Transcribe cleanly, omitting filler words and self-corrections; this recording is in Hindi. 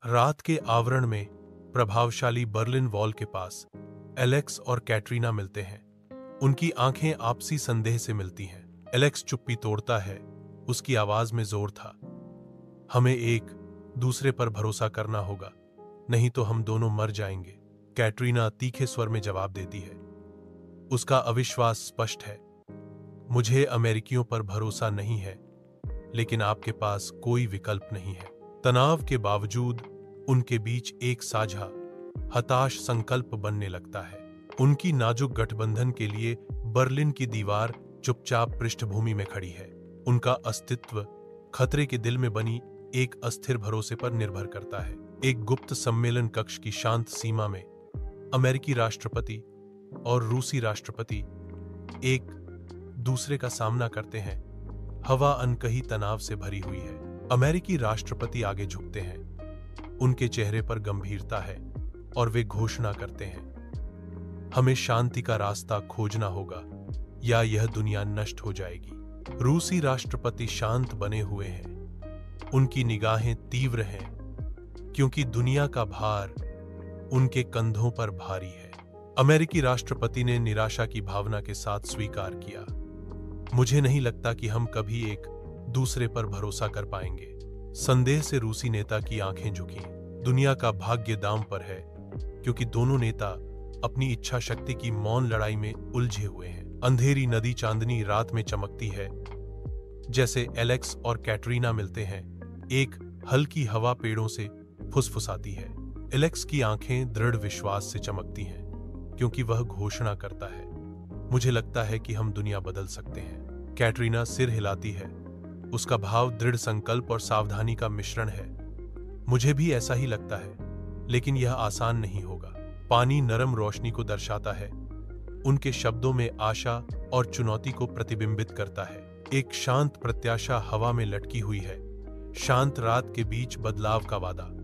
रात के आवरण में प्रभावशाली बर्लिन वॉल के पास एलेक्स और कैटरीना मिलते हैं। उनकी आंखें आपसी संदेह से मिलती हैं। एलेक्स चुप्पी तोड़ता है, उसकी आवाज में जोर था। हमें एक दूसरे पर भरोसा करना होगा, नहीं तो हम दोनों मर जाएंगे। कैटरीना तीखे स्वर में जवाब देती है। उसका अविश्वास स्पष्ट है। मुझे अमेरिकियों पर भरोसा नहीं है, लेकिन आपके पास कोई विकल्प नहीं है। तनाव के बावजूद उनके बीच एक साझा हताश संकल्प बनने लगता है। उनकी नाजुक गठबंधन के लिए बर्लिन की दीवार चुपचाप पृष्ठभूमि में खड़ी है। उनका अस्तित्व खतरे के दिल में बनी एक अस्थिर भरोसे पर निर्भर करता है। एक गुप्त सम्मेलन कक्ष की शांत सीमा में अमेरिकी राष्ट्रपति और रूसी राष्ट्रपति एक दूसरे का सामना करते हैं। हवा अनकही तनाव से भरी हुई है। अमेरिकी राष्ट्रपति आगे झुकते हैं। उनके चेहरे पर गंभीरता है और वे घोषणा करते हैं, हमें शांति का रास्ता खोजना होगा या यह दुनिया नष्ट हो जाएगी। रूसी राष्ट्रपति शांत बने हुए हैं। उनकी निगाहें तीव्र हैं, क्योंकि दुनिया का भार उनके कंधों पर भारी है। अमेरिकी राष्ट्रपति ने निराशा की भावना के साथ स्वीकार किया, मुझे नहीं लगता कि हम कभी एक दूसरे पर भरोसा कर पाएंगे। संदेह से रूसी नेता की आंखें झुकी। दुनिया का भाग्य दांव पर है, क्योंकि दोनों नेता अपनी इच्छा शक्ति की मौन लड़ाई में उलझे हुए हैं। अंधेरी नदी चांदनी रात में चमकती है। जैसे एलेक्स और कैटरीना मिलते हैं, एक हल्की हवा पेड़ों से फुसफुसाती है। एलेक्स की आंखें दृढ़ विश्वास से चमकती हैं, क्योंकि वह घोषणा करता है, मुझे लगता है कि हम दुनिया बदल सकते हैं। कैटरीना सिर हिलाती है। उसका भाव दृढ़ संकल्प और सावधानी का मिश्रण है। मुझे भी ऐसा ही लगता है, लेकिन यह आसान नहीं होगा। पानी नरम रोशनी को दर्शाता है। उनके शब्दों में आशा और चुनौती को प्रतिबिंबित करता है। एक शांत प्रत्याशा हवा में लटकी हुई है। शांत रात के बीच बदलाव का वादा।